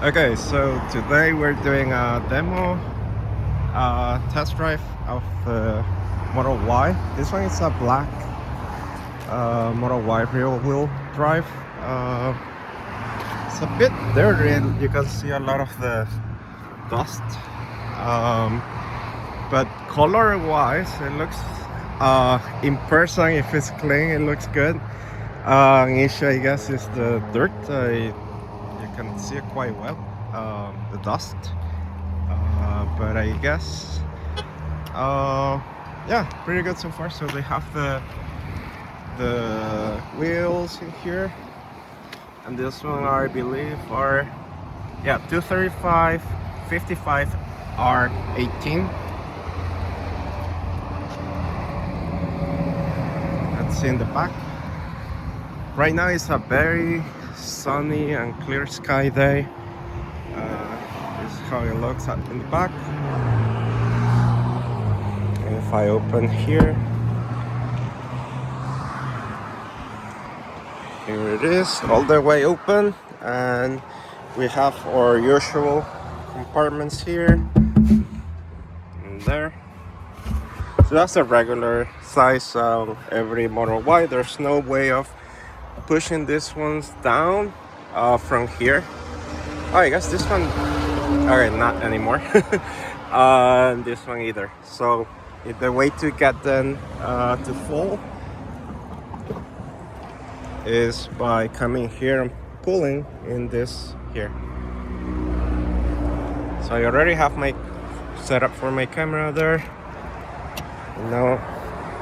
Okay, so today we're doing a demo test drive of the Model Y. This one is a black Model Y rear wheel drive. It's a bit dirty and you can see a lot of the dust. But color wise, it looks in person, if it's clean, it looks good. An issue, I guess, is the dirt. You can see it quite well, the dust. But I guess, yeah, pretty good so far. So they have the wheels in here, and this one I believe are 235 55 R18. That's in the back. Right now it's a very sunny and clear sky day. This is how it looks in the back. And if I open here it is all the way open, and we have our usual compartments here and there. So that's a regular size of every Model Y. There's no way of pushing these ones down from here. Oh, I guess this one, okay, not anymore. This one either. So the way to get them to fall is by coming here and pulling in this here. So I already have my setup for my camera there. No,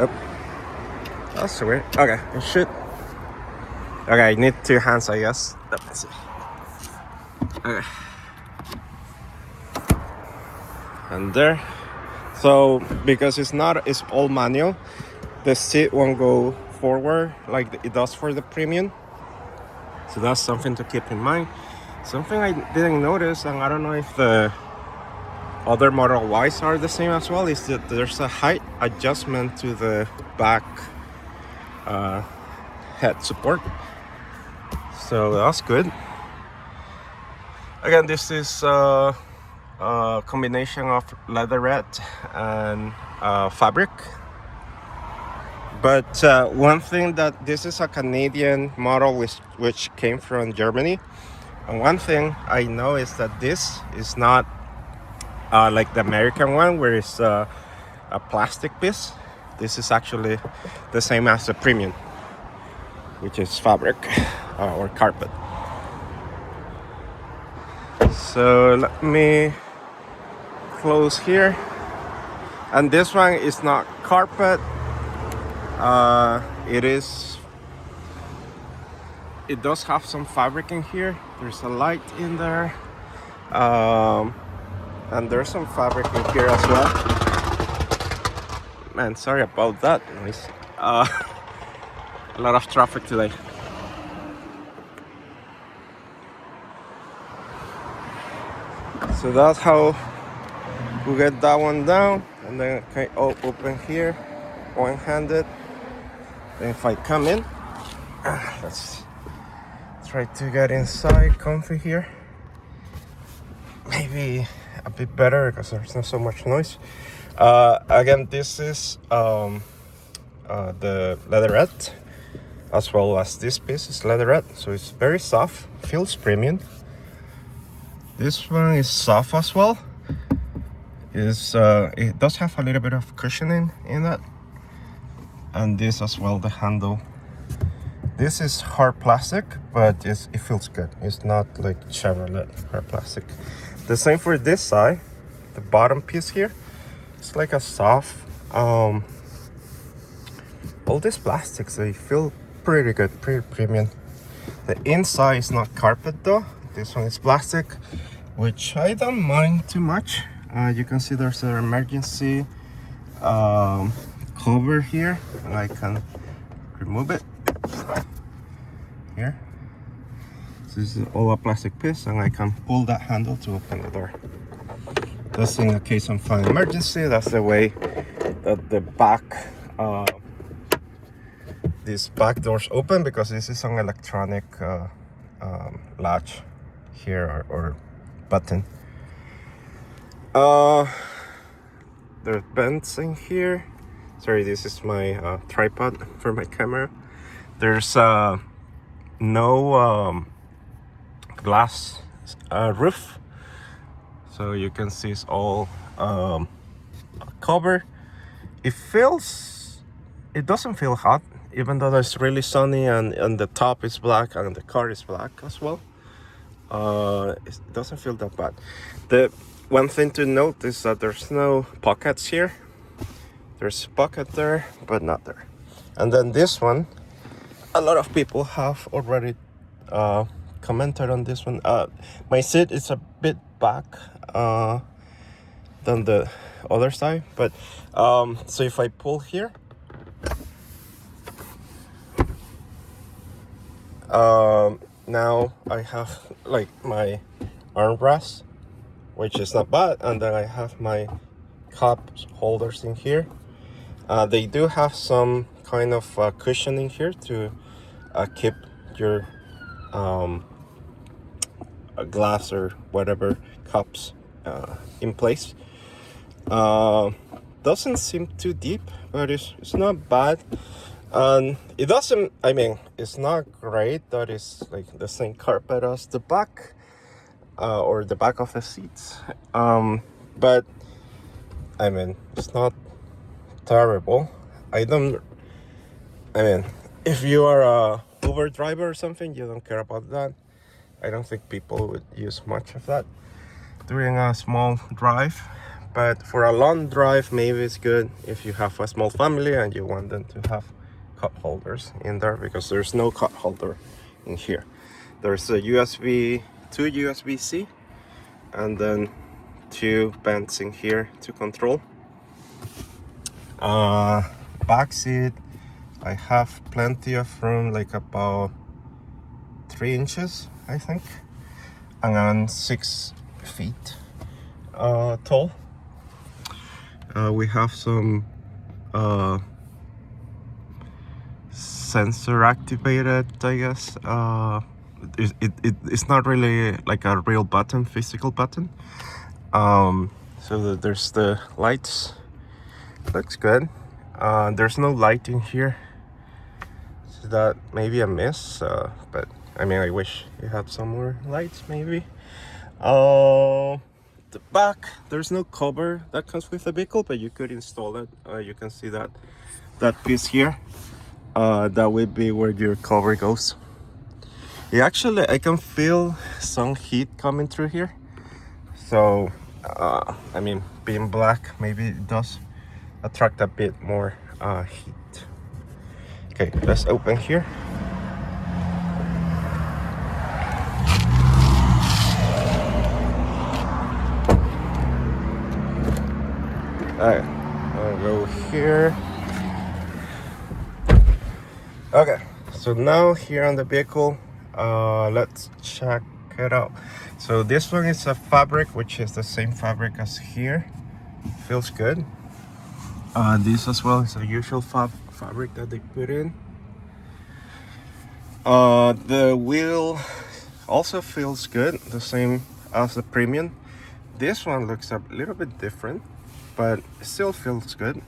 oh, that's weird. Okay, it should. Okay, I need two hands, I guess. Let me see. Okay. And there. So because it's all manual, the seat won't go forward like it does for the premium. So that's something to keep in mind. Something I didn't notice, and I don't know if the other Model Ys are the same as well, is that there's a height adjustment to the back head support. So that's good. Again, this is a combination of leatherette and fabric. But one thing that this is a Canadian model which came from Germany. And one thing I know is that this is not like the American one where it's a plastic piece. This is actually the same as the premium, which is fabric or carpet. So let me close here. And this one is not carpet. It does have some fabric in here. There's a light in there. And there's some fabric in here as well. Man, sorry about that noise. A lot of traffic today. So that's how we get that one down, and then I open here, one-handed. Then if I come in, let's try to get inside comfy here. Maybe a bit better because there's not so much noise. Again, this is the leatherette, as well as this piece is leatherette, so it's very soft, feels premium. This one is soft as well. It does have a little bit of cushioning in that, and this as well, the handle. This is hard plastic, but it feels good. It's not like Chevrolet hard plastic. The same for this side. The bottom piece here, it's like a soft. All these plastics, they feel pretty good, pretty premium. The inside is not carpet though. This one is plastic, which I don't mind too much. You can see there's an emergency cover here, and I can remove it here. So this is all a plastic piece, and I can pull that handle to open the door. That's in the case of an emergency. That's the way that the back these back doors open, because this is an electronic latch here or button. There's vents in here. Sorry, this is my tripod for my camera. There's no glass roof, so you can see it's all covered. It doesn't feel hot, even though it's really sunny and the top is black and the car is black as well. It doesn't feel that bad. The one thing to note is that there's no pockets here. There's a pocket there, but not there. And then this one, a lot of people have already commented on this one. My seat is a bit back than the other side, but so if I pull here, now I have like my armrest, which is not bad, and then I have my cup holders in here. They do have some kind of cushioning here to keep your glass or whatever cups in place. Doesn't seem too deep, but it's not bad. And it doesn't, I mean, it's not great that it's like the same carpet as the back or the back of the seats. But I mean, it's not terrible. I mean, if you are a Uber driver or something, you don't care about that. I don't think people would use much of that during a small drive. But for a long drive, maybe it's good if you have a small family and you want them to have cup holders in there, because there's no cup holder in here. There's a two USB-C and then 2 vents in here to control. Back seat, I have plenty of room, like about 3 inches, I think, and then 6 feet tall. We have some sensor activated, I guess. It's not really like a real button, physical button. So there's the lights. Looks good. There's no light in here, so that maybe a miss, but I mean, I wish it had some more lights maybe. The back, there's no cover that comes with the vehicle, but you could install it. You can see that piece here. That would be where your cover goes. Actually, I can feel some heat coming through here. So, I mean, being black, maybe it does attract a bit more heat. Okay, let's open here. Alright, I'll go here. Okay, so now here on the vehicle, let's check it out. So this one is a fabric, which is the same fabric as here. Feels good. This as well is a usual fabric that they put in. The wheel also feels good, the same as the premium. This one looks a little bit different, but it still feels good.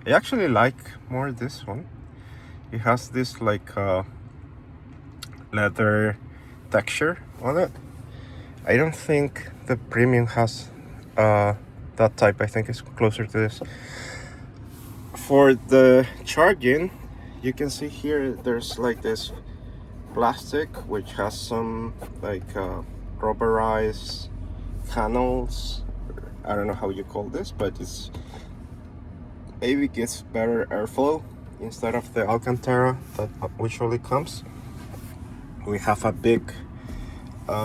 I actually like more this one. It has this like leather texture on it. I don't think the premium has that type. I think it's closer to this. For the charging, you can see here there's like this plastic which has some like rubberized panels. I don't know how you call this, but it's maybe gets better airflow instead of the Alcantara that usually comes. We have a big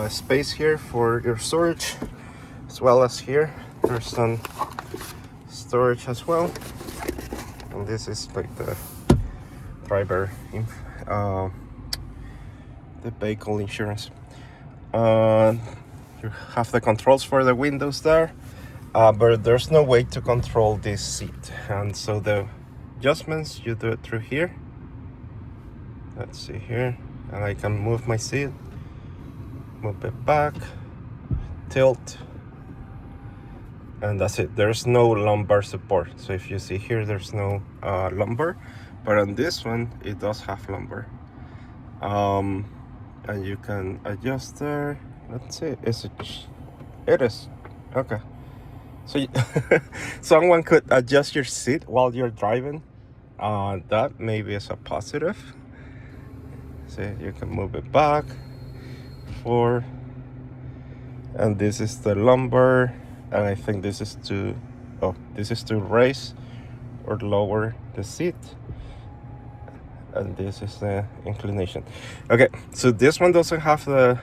space here for your storage, as well as here there's some storage as well. And this is like the driver the vehicle insurance. You have the controls for the windows there, but there's no way to control this seat, and so the adjustments you do it through here. Let's see here, and I can move my seat, move it back, tilt, and that's it. There's no lumbar support. So if you see here, there's no lumbar, but on this one it does have lumbar. And you can adjust there. Let's see, it is okay. So someone could adjust your seat while you're driving. That maybe is a positive. So you can move it back, forward, and this is the lumbar, and I think this is to raise or lower the seat, and this is the inclination. Okay, so this one doesn't have the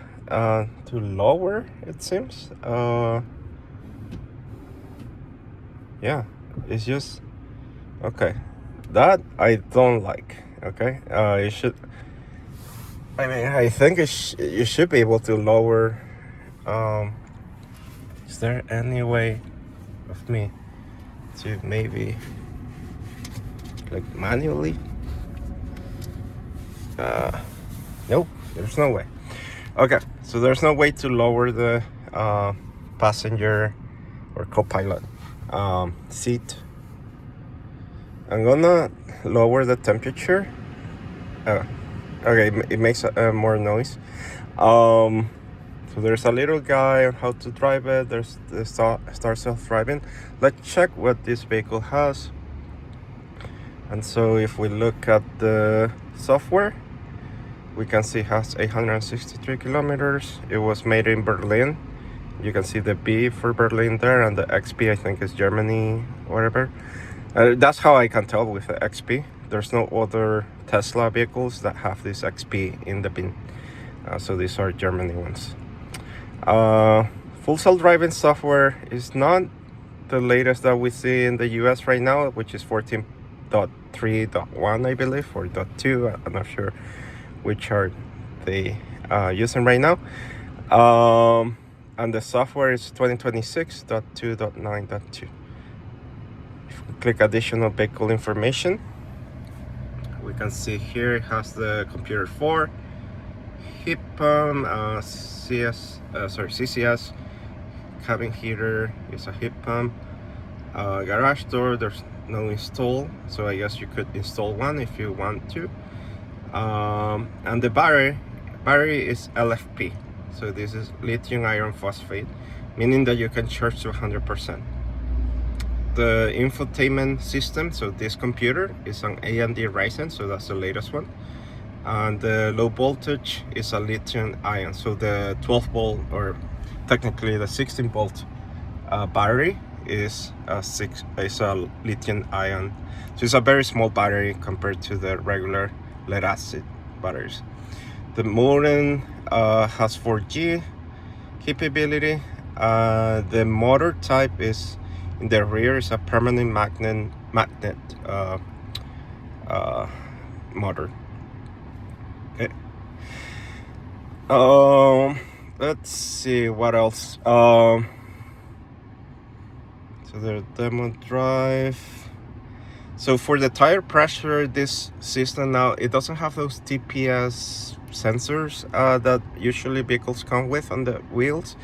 to lower, it seems. Yeah, it's just okay. That I don't like. Okay, you should. I mean, I think you should be able to lower. Is there any way of me to maybe like manually? Nope, there's no way. Okay, so there's no way to lower the passenger or co-pilot seat. I'm gonna lower the temperature. Okay, it makes more noise. So there's a little guide on how to drive it. There's the start self-driving. Let's check what this vehicle has. And so if we look at the software, we can see it has 863 kilometers. It was made in Berlin. You can see the B for Berlin there, and the XP I think is Germany, whatever. That's how I can tell with the XP. There's no other Tesla vehicles that have this XP in the bin. So these are Germany ones. Full self-driving software is not the latest that we see in the US right now, which is 14.3.1, I believe, or .2. I'm not sure which are they using right now. And the software is 2026.2.9.2. If we click additional vehicle information, we can see here it has the computer 4, heat pump, CCS, cabin heater is a heat pump, garage door, there's no install, so I guess you could install one if you want to. And the battery is LFP, so this is lithium iron phosphate, meaning that you can charge to 100%. The infotainment system, so this computer is an AMD Ryzen, so that's the latest one. And the low voltage is a lithium ion, so the 12 volt, or technically the 16 volt battery is a lithium ion, so it's a very small battery compared to the regular lead acid batteries. The modem has 4G capability. The motor type is, in the rear, is a permanent magnet motor. Okay. Let's see what else. So the demo drive. So for the tire pressure, this system now, it doesn't have those TPS sensors that usually vehicles come with on the wheels.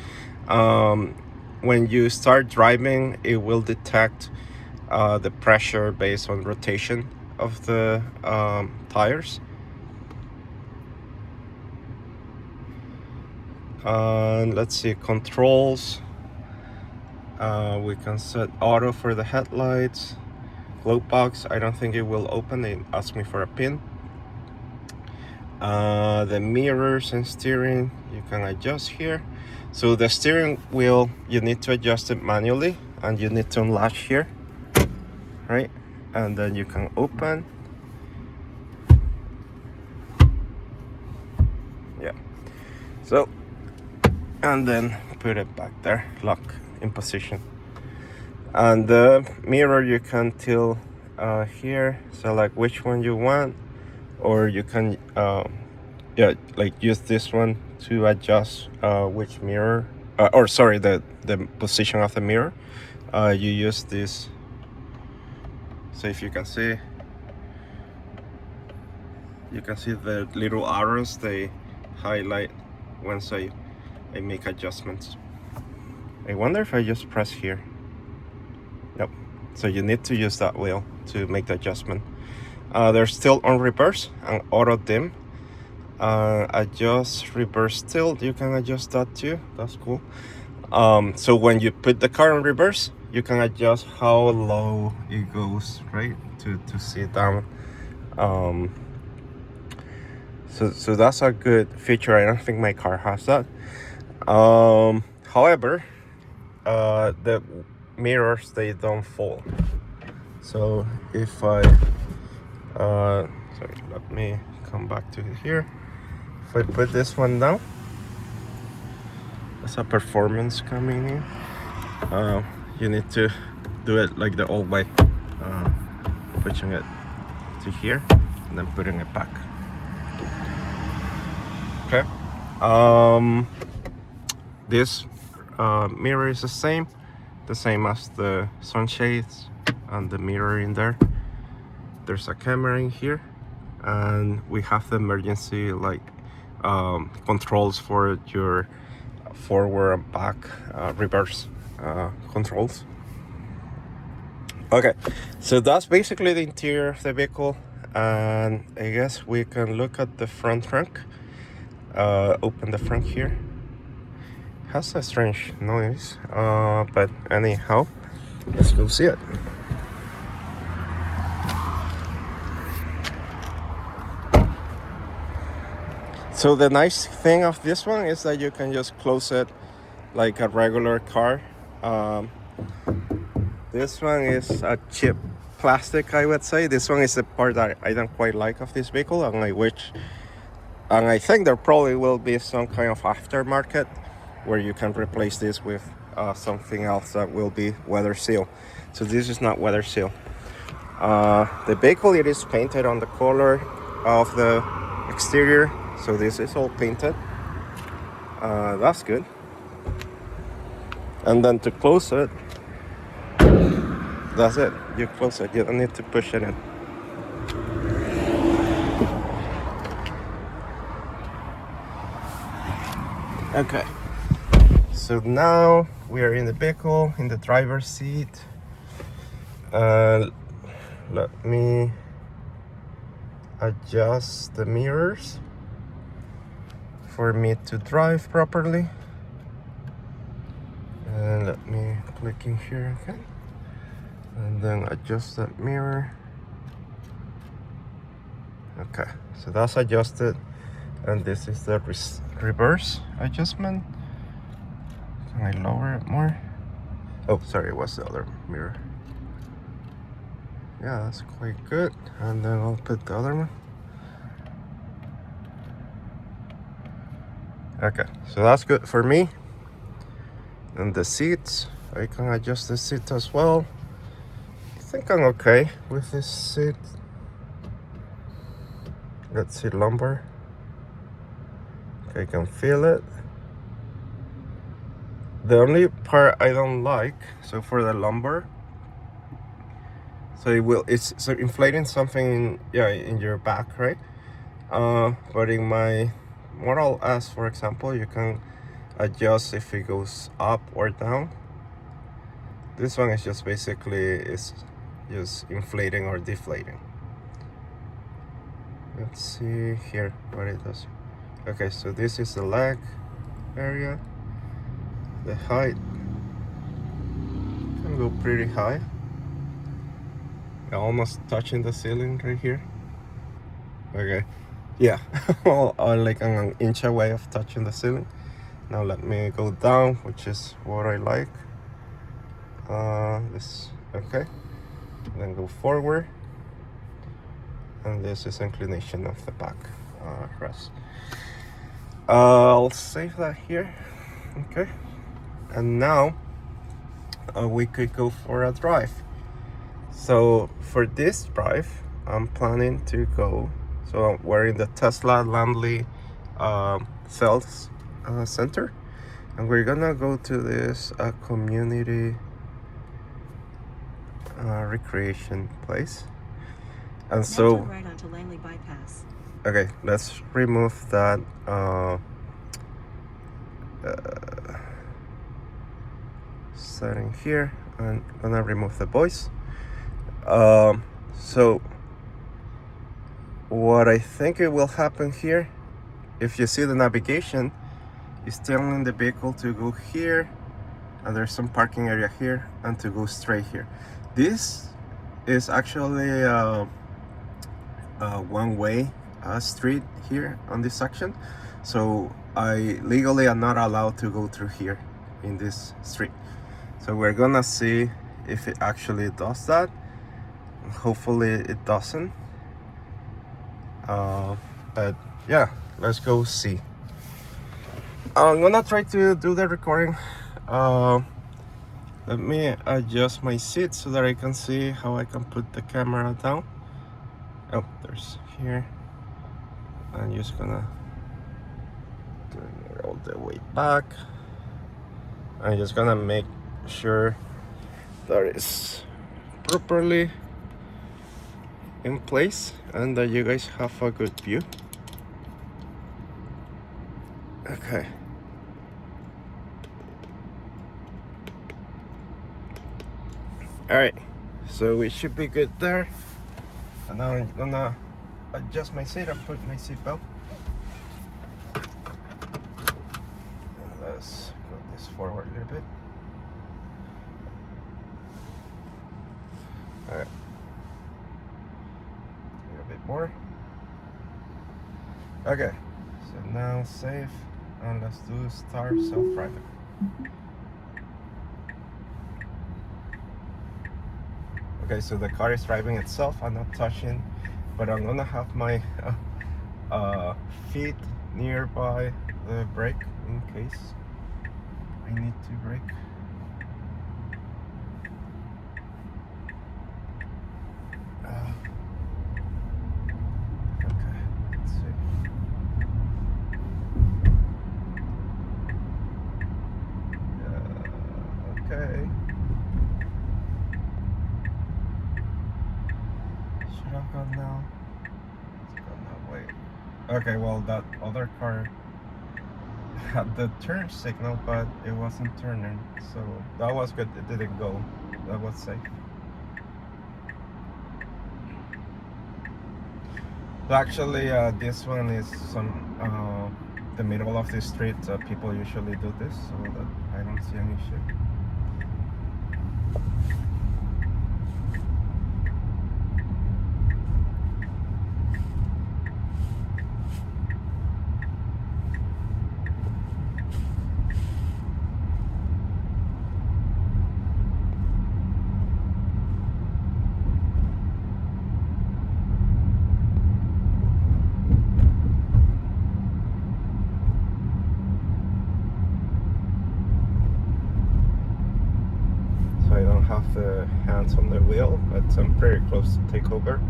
When you start driving, it will detect the pressure based on rotation of the tires. Let's see, controls. We can set auto for the headlights. Glove box, I don't think it will open. It asks me for a pin. The mirrors and steering, you can adjust here. So the steering wheel, you need to adjust it manually, and you need to unlatch here, right? And then you can open. Yeah. So, and then put it back there, lock in position. And the mirror, you can tilt here, select which one you want, or you can use this one to adjust which mirror, the position of the mirror. You use this. So if you can see the little arrows, they highlight once I I make adjustments. I wonder if I just press here. Nope. So you need to use that wheel to make the adjustment. They're still on reverse and auto dim. Adjust reverse tilt, you can adjust that too. That's cool. So when you put the car in reverse, you can adjust how low it goes, right? To sit down. So that's a good feature. I don't think my car has that. However, the mirrors, they don't fold. So if I sorry, let me come back to here. If I put this one down, that's a performance coming in. You need to do it like the old way, pushing it to here and then putting it back. Okay. This mirror is the same as the sunshades and the mirror in there. There's a camera in here, and we have the emergency controls for your forward and back reverse controls. Okay, so that's basically the interior of the vehicle, and I guess we can look at the front trunk. Open the front here. Has a strange noise, but anyhow, let's go see it. So the nice thing of this one is that you can just close it like a regular car. This one is a cheap plastic, I would say. This one is the part that I don't quite like of this vehicle, and I think there probably will be some kind of aftermarket where you can replace this with something else that will be weather seal. So this is not weather seal. The vehicle, it is painted on the color of the exterior, so this is all painted. That's good. And then to close it, that's it. You close it. You don't need to push it in. Okay. So now we are in the vehicle, in the driver's seat. Let me adjust the mirrors for me to drive properly. And let me click in here again. And then adjust that mirror. Okay, so that's adjusted. And this is the reverse adjustment. Can I lower it more? Oh, sorry, what's the other mirror? Yeah, that's quite good. And then I'll put the other one. Okay, so that's good for me. And the seats, I can adjust the seat as well. I think I'm okay with this seat. Let's see, lumbar. Okay, I can feel it. The only part I don't like, so for the lumbar, so it's so inflating something in your back, right? But in my Model S, for example, you can adjust if it goes up or down. This one is just basically just inflating or deflating. Let's see here what it does. Okay, so this is the leg area. The height can go pretty high. Almost touching the ceiling right here. Okay, yeah, like an inch away of touching the ceiling. Now let me go down, which is what I like. This, okay. Then go forward. And this is inclination of the back rest. I'll save that here. Okay. And now we could go for a drive. So for this drive, I'm planning to go. So we're in the Tesla Landley sales center, and we're gonna go to this community recreation place. And so right onto Langley bypass. Okay, let's remove that setting here. I'm gonna remove the voice. So what I think it will happen here, if you see the navigation, is telling the vehicle to go here, and there's some parking area here, and to go straight here. This is actually a one-way street here on this section, so I legally am not allowed to go through here in this street. So we're gonna see if it actually does that. Hopefully it doesn't, but yeah, let's go see. I'm gonna try to do the recording. Let me adjust my seat so that I can see how I can put the camera down. Oh, there's here. I'm just gonna bring it all the way back. I'm just gonna make sure that it's properly in place and that you guys have a good view. Okay. All right, so we should be good there. And now I'm gonna adjust my seat and put my seatbelt. Let's go this forward a little bit. All right, a little bit more. Okay, so now save, and let's do start self-driving. Okay, so the car is driving itself. I'm not touching, but I'm gonna have my feet nearby the brake in case I need to brake. Okay, let's see. Okay. Should have gone now. It's gone that way. Okay, well, that other car had the turn signal, but it wasn't turning, so that was good. It didn't go. That was safe. So actually, this one is the middle of the street. People usually do this, so that I don't see any issue. I don't have the hands on the wheel, but I'm pretty close to take over.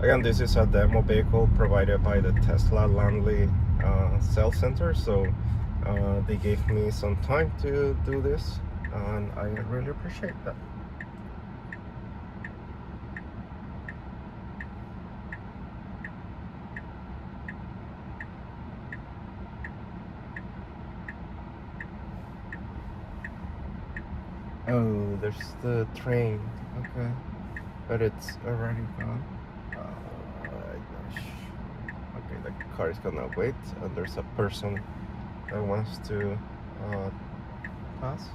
Again, this is a demo vehicle provided by the Tesla Langley sales center, so they gave me some time to do this, and I really appreciate that. Oh, there's the train. Okay, but it's already gone. Gosh. Okay, the car is gonna wait, and there's a person that wants to pass.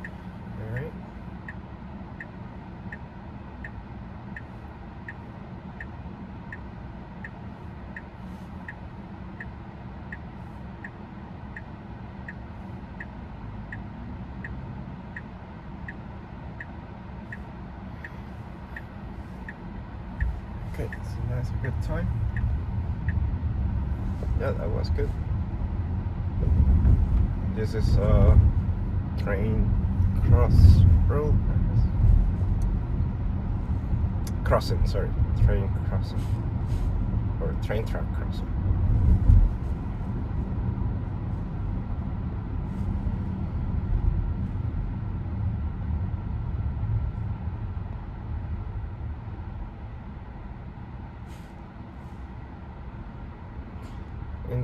All right. Okay, so that's a good time. Yeah, that was good. This is a train crossing, sorry, train crossing, or train track crossing.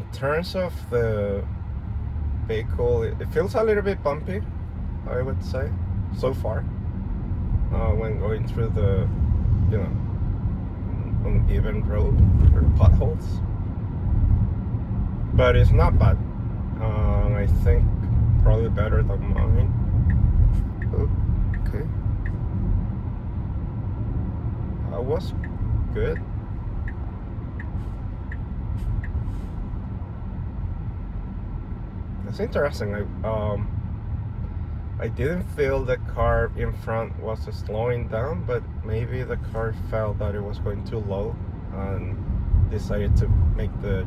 in terms of the vehicle, it feels a little bit bumpy, I would say, so far, when going through the, you know, uneven road or potholes. But it's not bad. I think probably better than mine. Okay. That was good. It's interesting. I didn't feel the car in front was slowing down, but maybe the car felt that it was going too low and decided to make the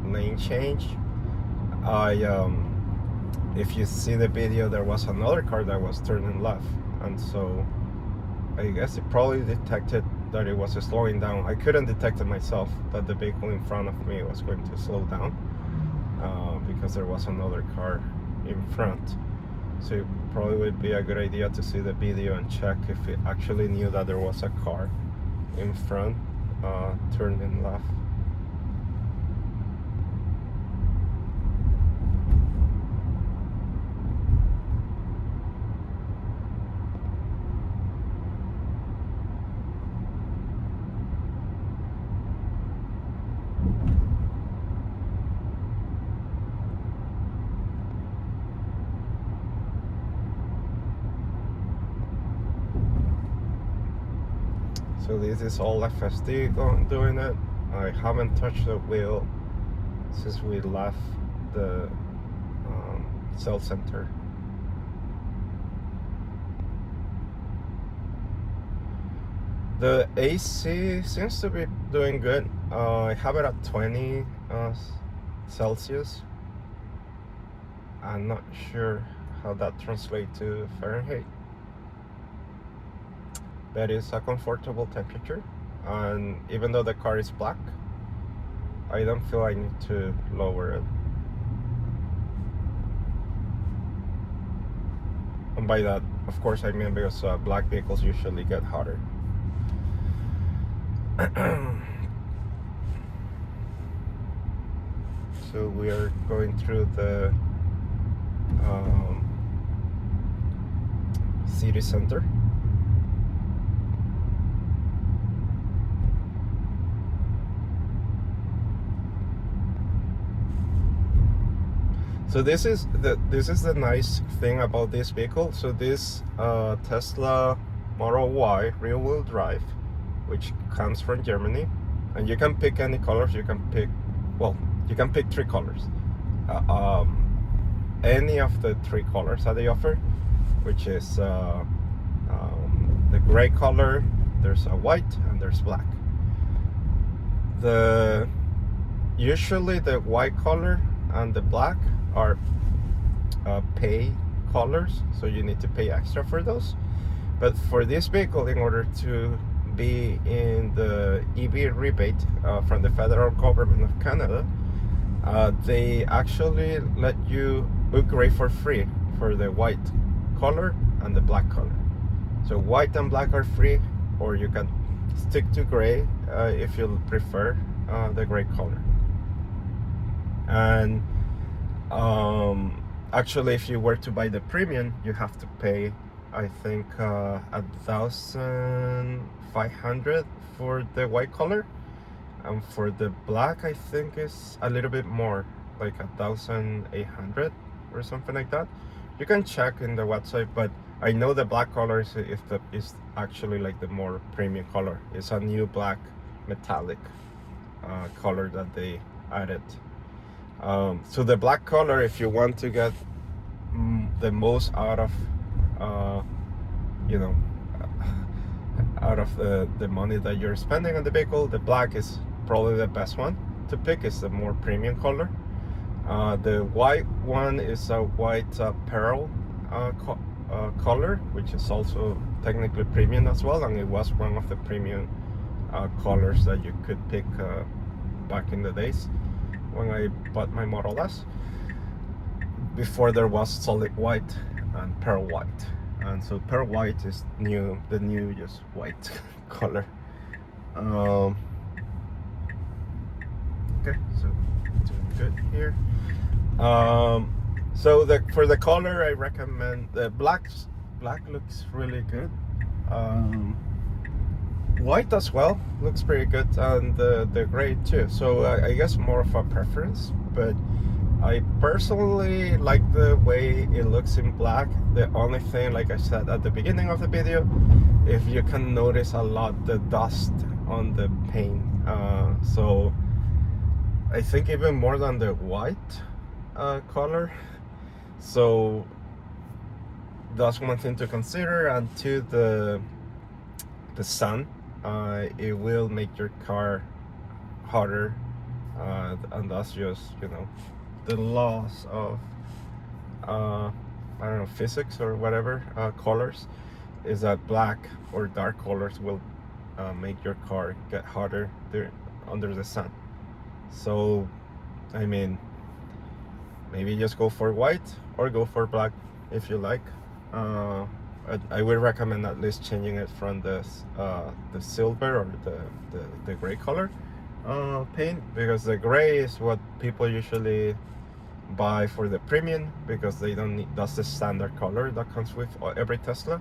lane change. If you see the video, there was another car that was turning left, and so I guess it probably detected that it was slowing down. I couldn't detect it myself that the vehicle in front of me was going to slow down, because there was another car in front. So it probably would be a good idea to see the video and check if it actually knew that there was a car in front turning left. So this is all FSD doing it. I haven't touched the wheel since we left the sales center. The AC seems to be doing good. I have it at 20 Celsius. I'm not sure how that translates to Fahrenheit, but it's a comfortable temperature. And even though the car is black, I don't feel I need to lower it. And by that, of course, I mean because black vehicles usually get hotter. So we are going through the city center. So this is the nice thing about this vehicle. So this Tesla Model Y rear-wheel drive, which comes from Germany, and you can pick any colors. You can pick three colors. Any of the three colors that they offer, which is the gray color, there's a white, and there's black. Usually the white color and the black are pay colors, so you need to pay extra for those. But for this vehicle, in order to be in the EV rebate from the federal government of Canada, they actually let you upgrade for free for the white color and the black color. So white and black are free, or you can stick to gray if you prefer the gray color. And actually, if you were to buy the premium, you have to pay, I think, 1,500 for the white color, and for the black, I think is a little bit more, like 1,800 or something like that. You can check in the website, but I know the black color is actually like the more premium color. It's a new black metallic color that they added. So the black color, if you want to get the most out of out of the money that you're spending on the vehicle, the black is probably the best one to pick. It's the more premium color. The white one is a white pearl color, which is also technically premium as well, and it was one of the premium colors that you could pick back in the days when I bought my Model S. Before there was solid white and pearl white, and so pearl white is the new just white color. Okay, so good here. So for the color, I recommend the black. Black looks really good. White as well looks pretty good, and the gray too. So I guess more of a preference, but I personally like the way it looks in black. The only thing, like I said at the beginning of the video, if you can notice a lot the dust on the paint. So I think even more than the white color. So that's one thing to consider. And two, the sun, it will make your car hotter, and that's just, you know, the laws of I don't know, physics or whatever. Colors is that black or dark colors will make your car get hotter under the sun. So I mean, maybe just go for white or go for black if you like. I would recommend at least changing it from the silver or the gray color paint, because the gray is what people usually buy for the premium, because they don't need, that's the standard color that comes with every Tesla,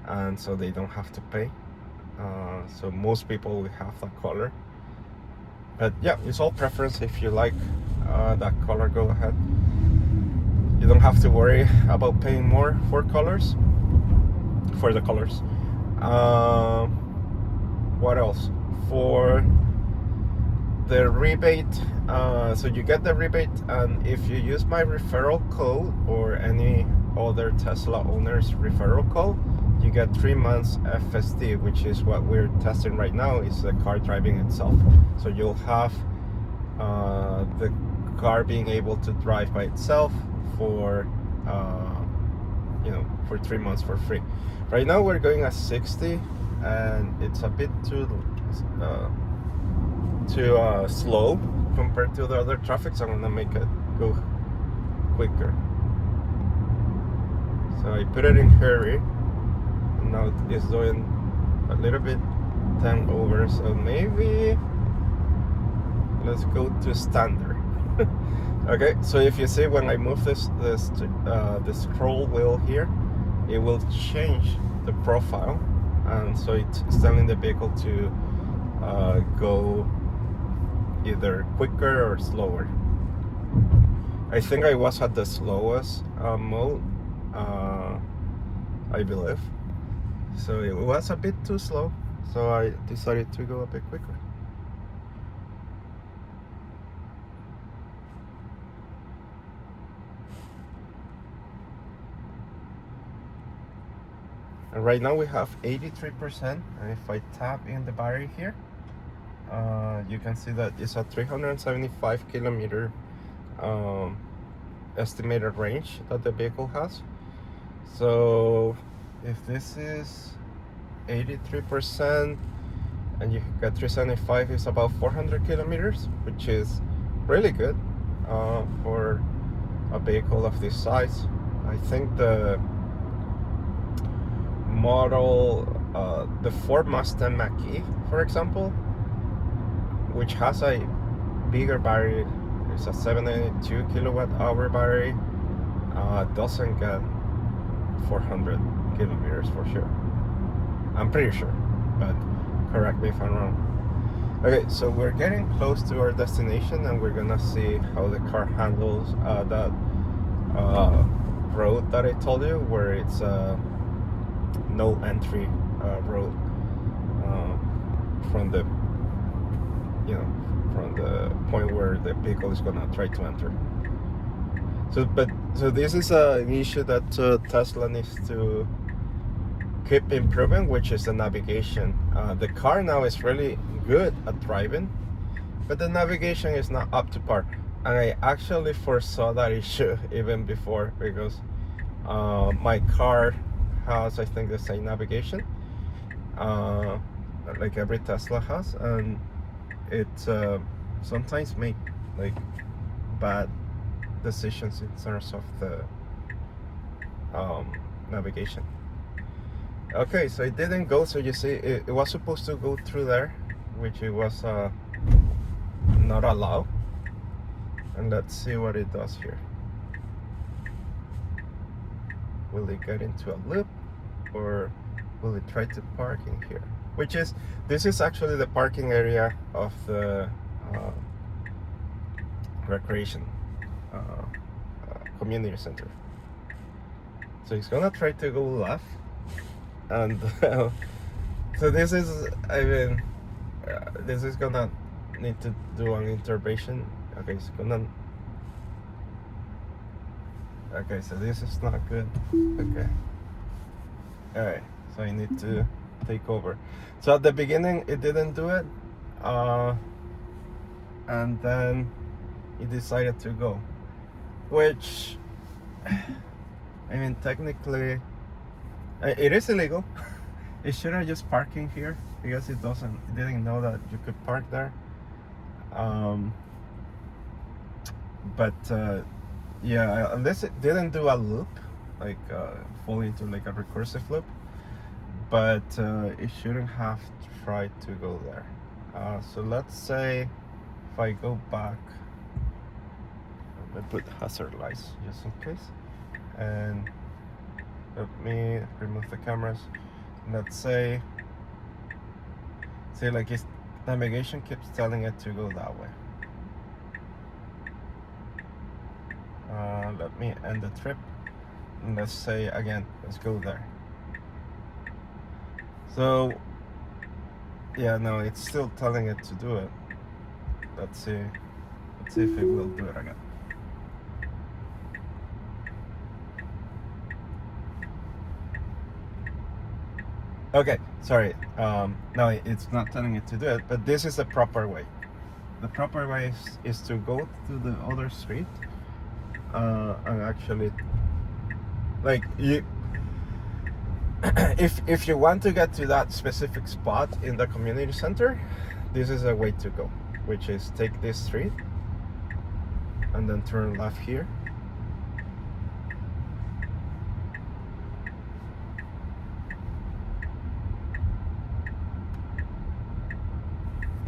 and so they don't have to pay. So most people will have that color, but yeah, it's all preference. If you like that color, go ahead. You don't have to worry about paying more for the colors. What else? For the rebate, so you get the rebate, and if you use my referral code or any other Tesla owner's referral code, you get 3 months FSD, which is what we're testing right now. Is the car driving itself. So you'll have the car being able to drive by itself for for 3 months for free. Right now we're going at 60, and it's a bit too slow compared to the other traffic, so I'm gonna make it go quicker. So I put it in hurry, and now it's doing a little bit 10 over, so maybe let's go to standard. Okay, so if you see when I move the scroll wheel here, it will change the profile, and so it's telling the vehicle to go either quicker or slower. I think I was at the slowest mode, I believe, so it was a bit too slow, so I decided to go a bit quicker. And right now we have 83%, and if I tap in the battery here, you can see that it's a 375 kilometer estimated range that the vehicle has. So if this is 83% and you get 375, it's about 400 kilometers, which is really good for a vehicle of this size. I think the model, the Ford Mustang Mach-E, for example, which has a bigger battery, it's a 792 kilowatt hour battery, doesn't get 400 kilometers for sure. I'm pretty sure, but correct me if I'm wrong. Okay, so we're getting close to our destination, and we're gonna see how the car handles that road that I told you, where it's no entry road from the point where the vehicle is gonna try to enter. So this is an issue that Tesla needs to keep improving, which is the navigation. The car now is really good at driving, but the navigation is not up to par. And I actually foresaw that issue even before, because my car has, I think, the same navigation like every Tesla has, and it sometimes make like bad decisions in terms of the navigation. Okay, so it didn't go, so you see it was supposed to go through there, which it was not allowed. And let's see what it does here. Will it get into a loop, or will it try to park in here? This is actually the parking area of the recreation community center. So he's gonna try to go left, and so this is, this is gonna need to do an intervention. Okay, it's gonna. Okay, so this is not good. Okay. Alright, so I need to take over. So at the beginning it didn't do it, and then it decided to go, which, I mean, technically it is illegal. It shouldn't just parking here, because it didn't know that you could park there. But yeah, unless it didn't do a loop, like fall into like a recursive loop, but it shouldn't have tried to go there. So let's say if I go back, I put hazard lights just in case, and let me remove the cameras. Let's say like its navigation keeps telling it to go that way. Let me end the trip, and let's say again, let's go there. So yeah, no, it's still telling it to do it. Let's see if it will do it again. Okay, sorry. No, it's not telling it to do it, but this is the proper way. The proper way is to go to the other street, and actually, like, you if you want to get to that specific spot in the community center, this is a way to go, which is take this street and then turn left here.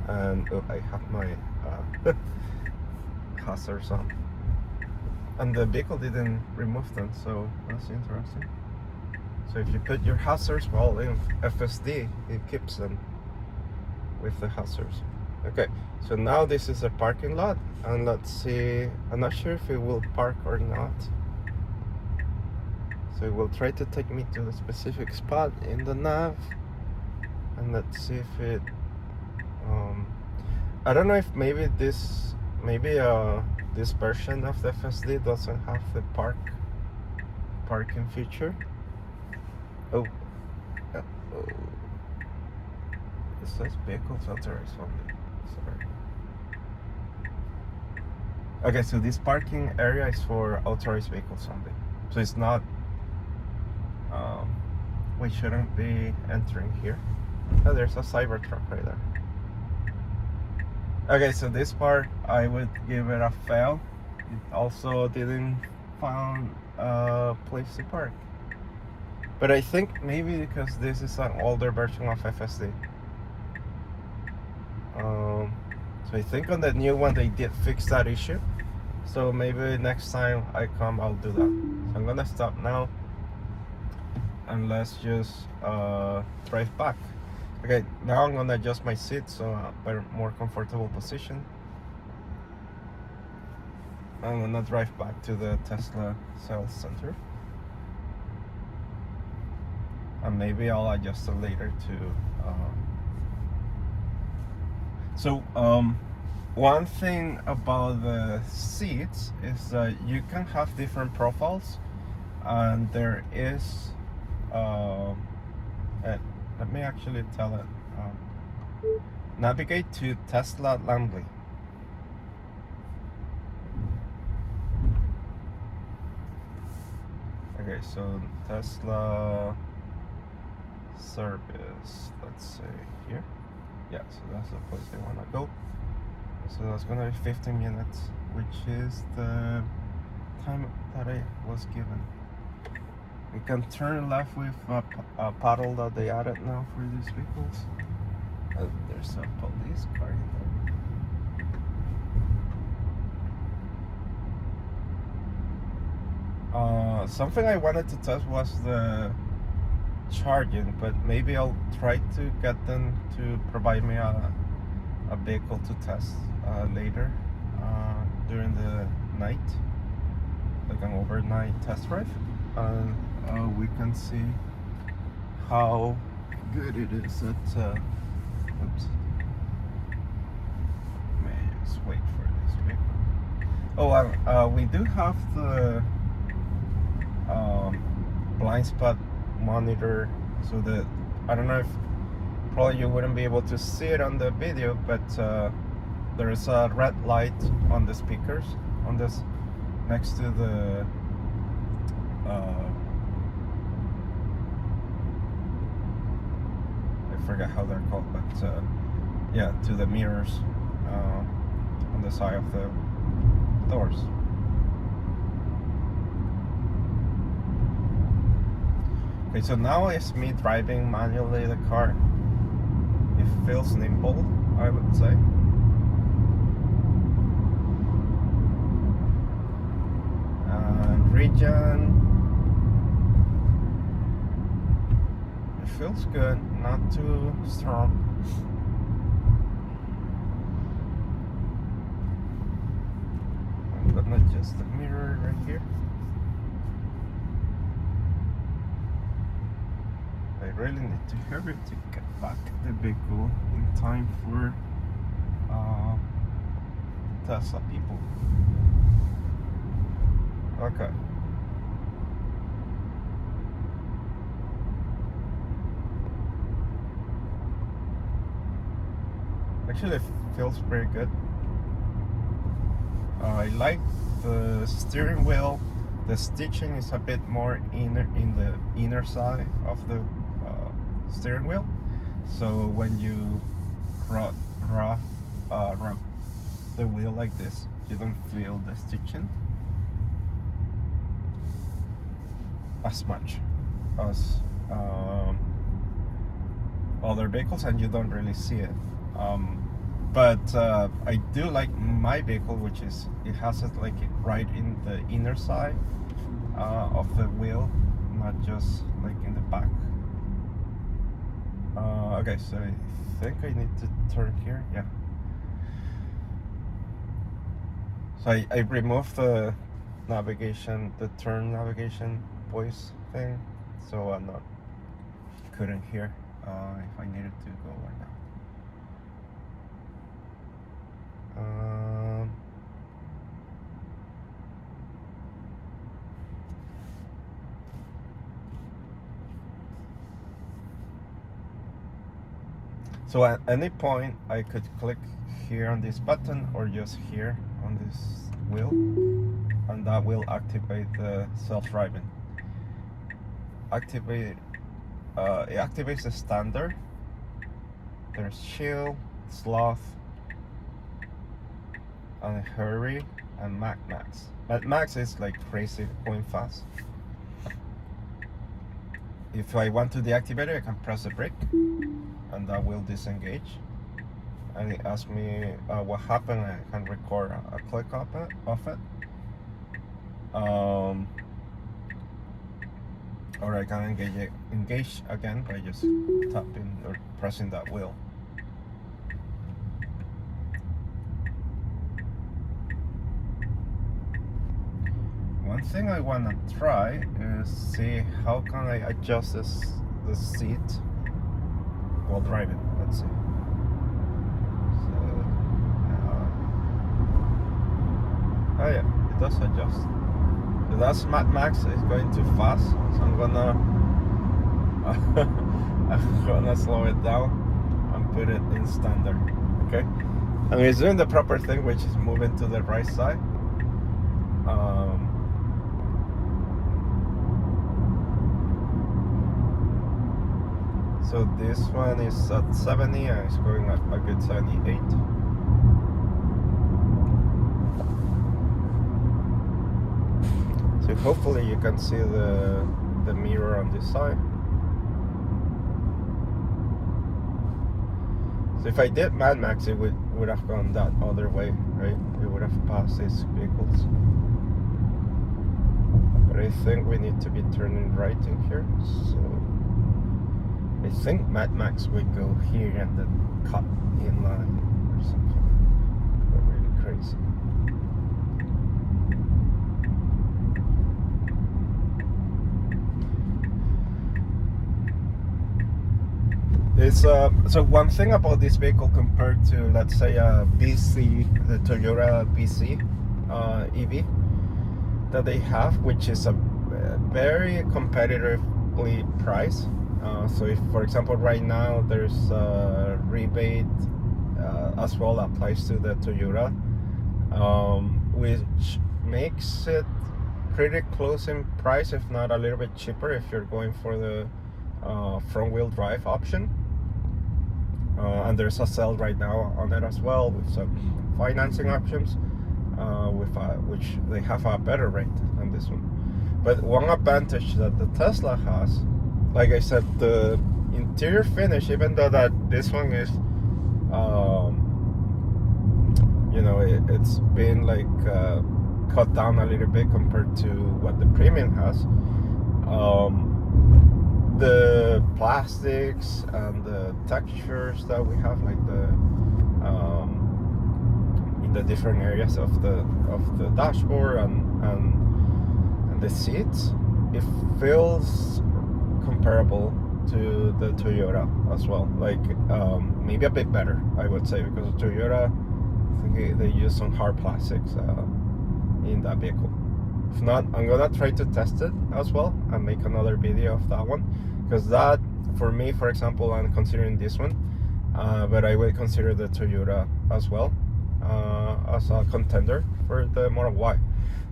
And oh, I have my hazards on, and the vehicle didn't remove them, so that's interesting. So if you put your hazards while in FSD, it keeps them with the hazards. Okay, so now this is a parking lot, and let's see, I'm not sure if it will park or not. So it will try to take me to the specific spot in the nav, and let's see if it I don't know if maybe this version of the FSD doesn't have the parking feature. Oh, it says vehicles authorized only. Sorry. Okay, so this parking area is for authorized vehicles only. So it's not. We shouldn't be entering here. Oh, there's a cyber truck right there. Okay, so this part I would give it a fail. It also didn't find a place to park. But I think maybe because this is an older version of FSD. So I think on the new one they did fix that issue. So maybe next time I come, I'll do that. So I'm gonna stop now, and let's just drive back. Okay, now I'm gonna adjust my seat so a better, more comfortable position. I'm gonna drive back to the Tesla sales center, and maybe I'll adjust it later to. So one thing about the seats is that you can have different profiles, and there is. Let me actually tell it. Navigate to Tesla Langley. Okay, so Tesla service. Let's say here. Yeah, so that's the place they want to go. So that's gonna be 15 minutes, which is the time that I was given. We can turn left with a paddle that they added now for these vehicles. There's a police car in there. Something I wanted to test was the charging, but maybe I'll try to get them to provide me a vehicle to test later during the night, like an overnight test drive, and we can see how good it is at oops, may I just wait for this vehicle. Oh, we do have the blind spot monitor, so that I don't know if probably you wouldn't be able to see it on the video, but there is a red light on the speakers on this next to the I forget how they're called, but yeah, to the mirrors on the side of the doors. Okay, so now it's me driving manually the car. It feels nimble, I would say. And region, it feels good, not too strong. I'm gonna adjust the mirror right here. I really need to hurry to get back the vehicle in time for Tesla people. Okay. Actually, it feels pretty good. I like the steering wheel. The stitching is a bit more in the inner side of the steering wheel, so when you rub the wheel like this, you don't feel the stitching as much as other vehicles, and you don't really see it. But I do like my vehicle, which is it has it like right in the inner side of the wheel, not just like in the back. Okay, so I think I need to turn here. Yeah. So I removed the navigation, the turn navigation voice thing, so I'm not couldn't hear if I needed to go or not. So at any point I could click here on this button or just here on this wheel, and that will activate the self-driving. It activates the standard. There's chill, sloth, and hurry, and max. But max is like crazy, going fast. If I want to deactivate it, I can press the brake, and that will disengage. And it asks me what happened. I can record a click of it. Or I can engage again by just tapping or pressing that wheel. One thing I want to try is see how can I adjust the seat while driving. Let's see. So, oh yeah, it does adjust. So that's Mad Max. It's going too fast, so I'm gonna slow it down and put it in standard. Okay, and it's doing the proper thing, which is moving to the right side. So this one is at 70 and it's going at a good 78. So hopefully you can see the mirror on this side. So if I did Mad Max, it would have gone that other way, right? It would have passed these vehicles. But I I think we need to be turning right in here. So I think Mad Max would go here and then cut in line or something. But really crazy. It's so one thing about this vehicle compared to, let's say, a BC, the Toyota BC EV that they have, which is a very competitively priced. So if, for example, right now there's a rebate as well applies to the Toyota, which makes it pretty close in price, if not a little bit cheaper, if you're going for the front-wheel drive option. And there's a sale right now on it as well with some financing options, which they have a better rate than this one. But one advantage that the Tesla has, like I said, the interior finish, even though that this one is, it's been like cut down a little bit compared to what the premium has. The plastics and the textures that we have, like the in the different areas of the dashboard and the seats, it feels comparable to the Toyota as well. Like maybe a bit better, I would say, because the Toyota, I think they use some hard plastics in that vehicle. If not, I'm gonna try to test it as well and make another video of that one, because that, for me, for example, I'm considering this one, but I will consider the Toyota as well as a contender for the Model Y.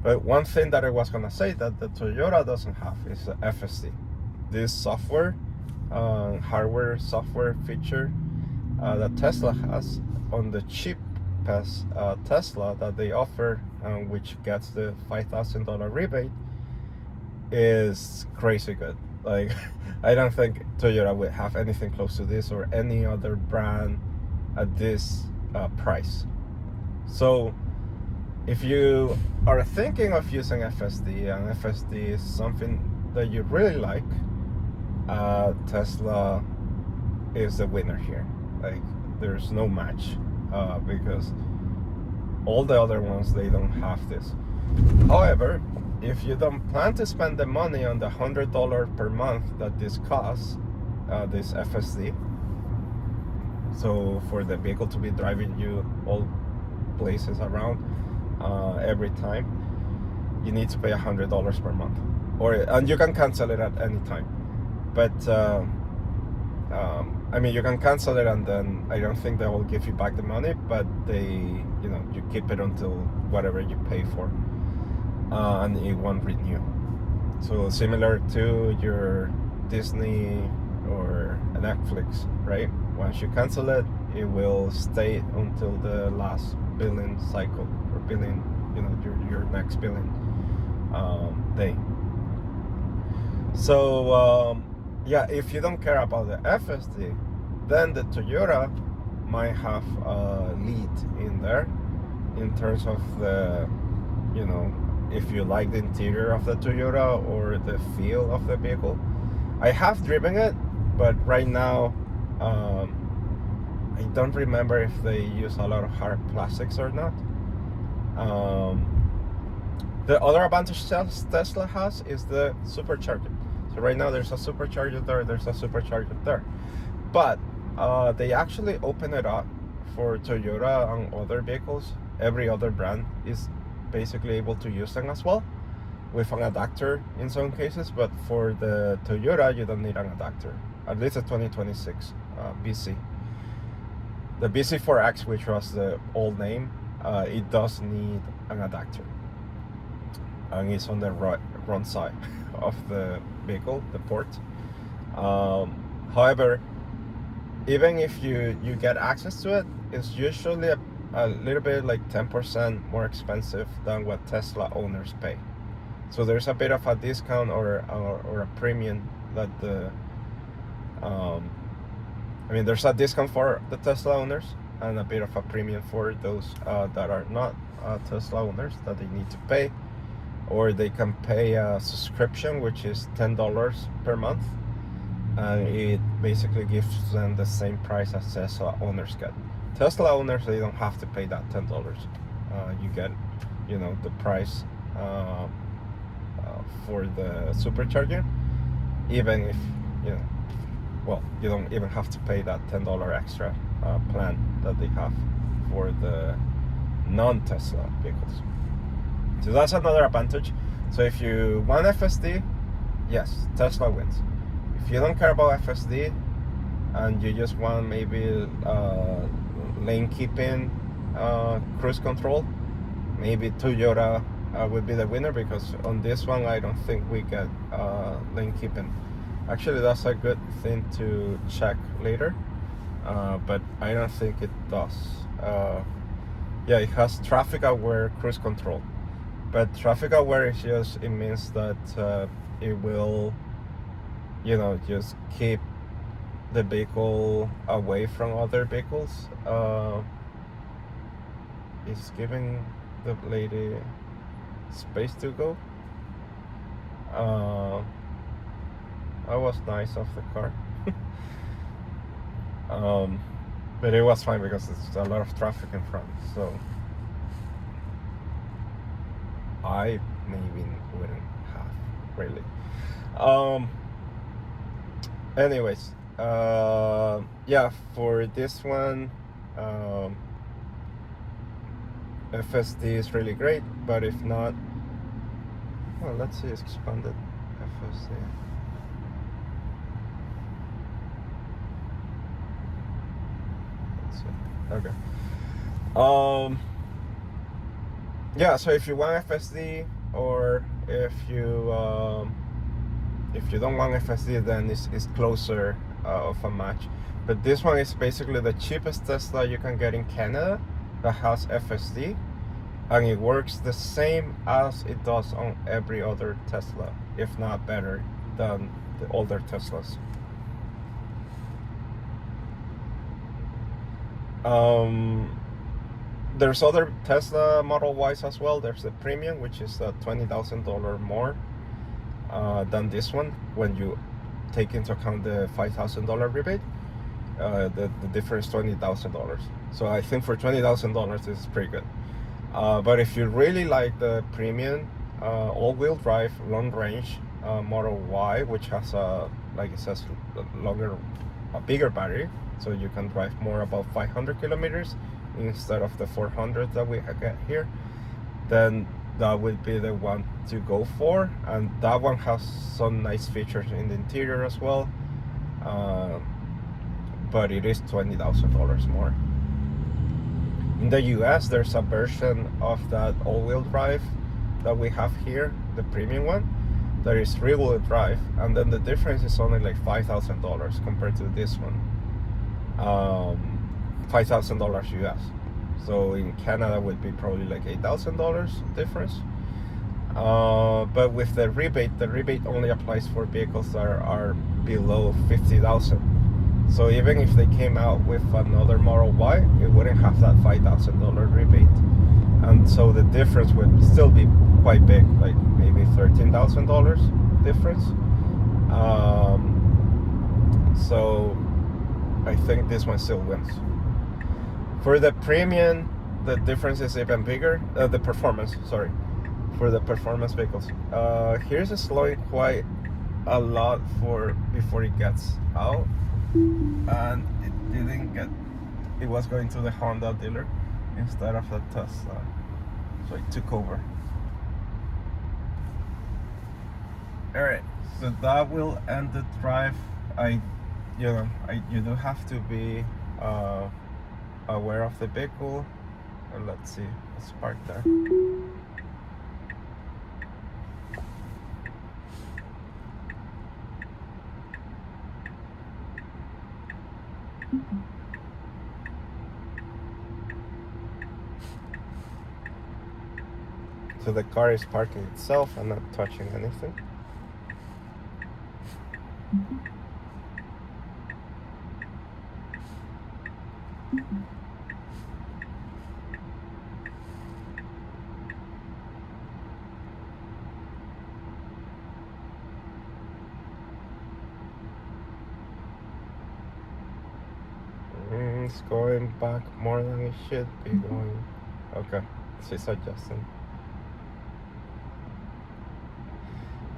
But one thing that I was gonna say that the Toyota doesn't have is the FSD. This software, hardware software feature that Tesla has on the cheap Tesla that they offer, which gets the $5,000 rebate, is crazy good. Like, I don't think Toyota would have anything close to this or any other brand at this price. So if you are thinking of using FSD, and FSD is something that you really like, Tesla is the winner here. Like, there's no match, because all the other ones, they don't have this. However, if you don't plan to spend the money on the $100 per month that this costs, this FSD, so for the vehicle to be driving you all places around every time, you need to pay $100 per month, and you can cancel it at any time. But I mean, you can cancel it and then I don't think they will give you back the money, but you keep it until whatever you pay for, and it won't renew. So similar to your Disney or Netflix, right? Once you cancel it, it will stay until the last billing cycle, or billing, your next billing day. So yeah, if you don't care about the FSD, then the Toyota might have a lead in there in terms of the, if you like the interior of the Toyota or the feel of the vehicle. I have driven it, but right now I don't remember if they use a lot of hard plastics or not. The other advantage Tesla has is the supercharger. So right now there's a supercharger there, there's a supercharger there. But they actually open it up for Toyota and other vehicles. Every other brand is basically able to use them as well, with an adapter in some cases. But for the Toyota, you don't need an adapter, at least the 2026 BC. The BC4X, which was the old name, it does need an adapter, and it's on the front side of the vehicle, the port. However, even if you get access to it, it's usually a little bit like 10% more expensive than what Tesla owners pay. So there's a bit of a discount or a premium that there's a discount for the Tesla owners and a bit of a premium for those that are not Tesla owners, that they need to pay or they can pay a subscription, which is $10 per month, and it basically gives them the same price as Tesla owners get. Tesla owners, they don't have to pay that $10. You get, the price for the supercharger, even if you don't even have to pay that $10 extra plan that they have for the non-Tesla vehicles. So that's another advantage. So if you want FSD, yes, Tesla wins. If you don't care about FSD and you just want maybe lane keeping, cruise control, maybe Toyota would be the winner, because on this one I don't think we get lane keeping. Actually, that's a good thing to check later, but I don't think it does. Yeah, it has traffic aware cruise control, but traffic aware is just, it means that it will, just keep the vehicle away from other vehicles. It's giving the lady space to go. That was nice of the car. But it was fine because there's a lot of traffic in front, so I maybe wouldn't have really. Anyways, yeah, for this one, FSD is really great, but if not, well, let's see, expanded FSD. Okay. Yeah, so if you want FSD, or if you don't want FSD, then it's closer of a match. But this one is basically the cheapest Tesla you can get in Canada that has FSD, and it works the same as it does on every other Tesla, if not better than the older Teslas. There's other Tesla Model Ys as well. There's the Premium, which is $20,000 more than this one when you take into account the $5,000 rebate. The difference is $20,000. So I think for $20,000 this is pretty good. But if you really like the Premium all-wheel drive long range Model Y, which has like it says, a bigger battery, so you can drive more, about 500 kilometers instead of the 400 that we get here, then that would be the one to go for. And that one has some nice features in the interior as well, but it is $20,000 more. In the US, there's a version of that all-wheel drive that we have here, the Premium one, that is rear-wheel drive, and then the difference is only like $5,000 compared to this one. $5,000 US. So in Canada would be probably like $8,000 difference. But with the rebate only applies for vehicles that are below 50,000. So even if they came out with another Model Y, it wouldn't have that $5,000 rebate, and so the difference would still be quite big, like maybe $13,000 difference. So I think this one still wins. For the Premium, the difference is even bigger. The performance, sorry, for the performance vehicles. Here's a slowing quite a lot before it gets out, and it was going to the Honda dealer instead of the Tesla, so it took over. All right, so that will end the drive. You do have to be aware of the vehicle. Let's see, let's park there. So the car is parking itself and not touching anything. everything's going back more than it should be going. Okay, she's adjusting.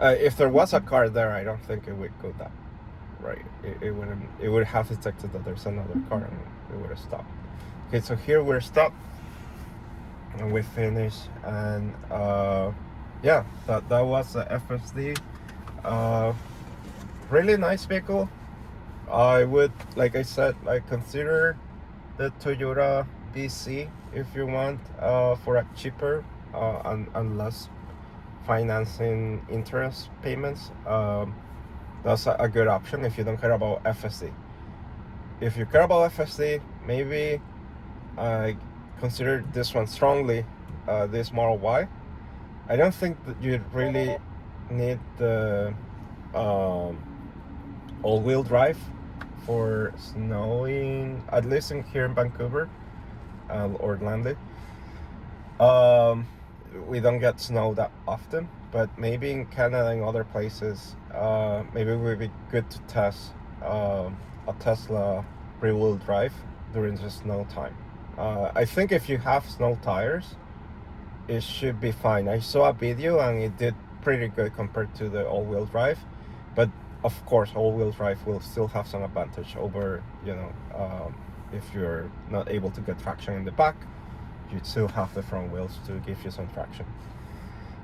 If there was a car there, I don't think it would go that right. It wouldn't. It would have detected that there's another car and it would have stopped. Okay, so here we're stopped and we finished, and yeah, that was the FSD. Really nice vehicle. I would, like I said, I consider the Toyota BC if you want for a cheaper and less financing interest payments. That's a good option if you don't care about FSD. If you care about FSD, maybe I consider this one strongly, this Model Y. I don't think that you really need the all-wheel drive for snowing, at least in here in Vancouver or Langley. We don't get snow that often, but maybe in Canada and other places, maybe it would be good to test a Tesla rear-wheel drive during the snow time. I think if you have snow tires, it should be fine. I saw a video and it did pretty good compared to the all-wheel drive, but of course all-wheel drive will still have some advantage over, if you're not able to get traction in the back, you still have the front wheels to give you some traction.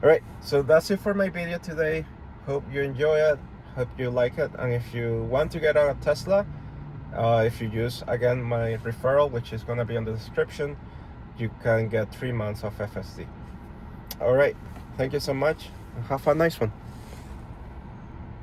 All right, so that's it for my video today. Hope you enjoy it, hope you like it, and if you want to get a Tesla, if you use again my referral, which is going to be in the description, you can get 3 months of FSD. All right, thank you so much and have a nice one.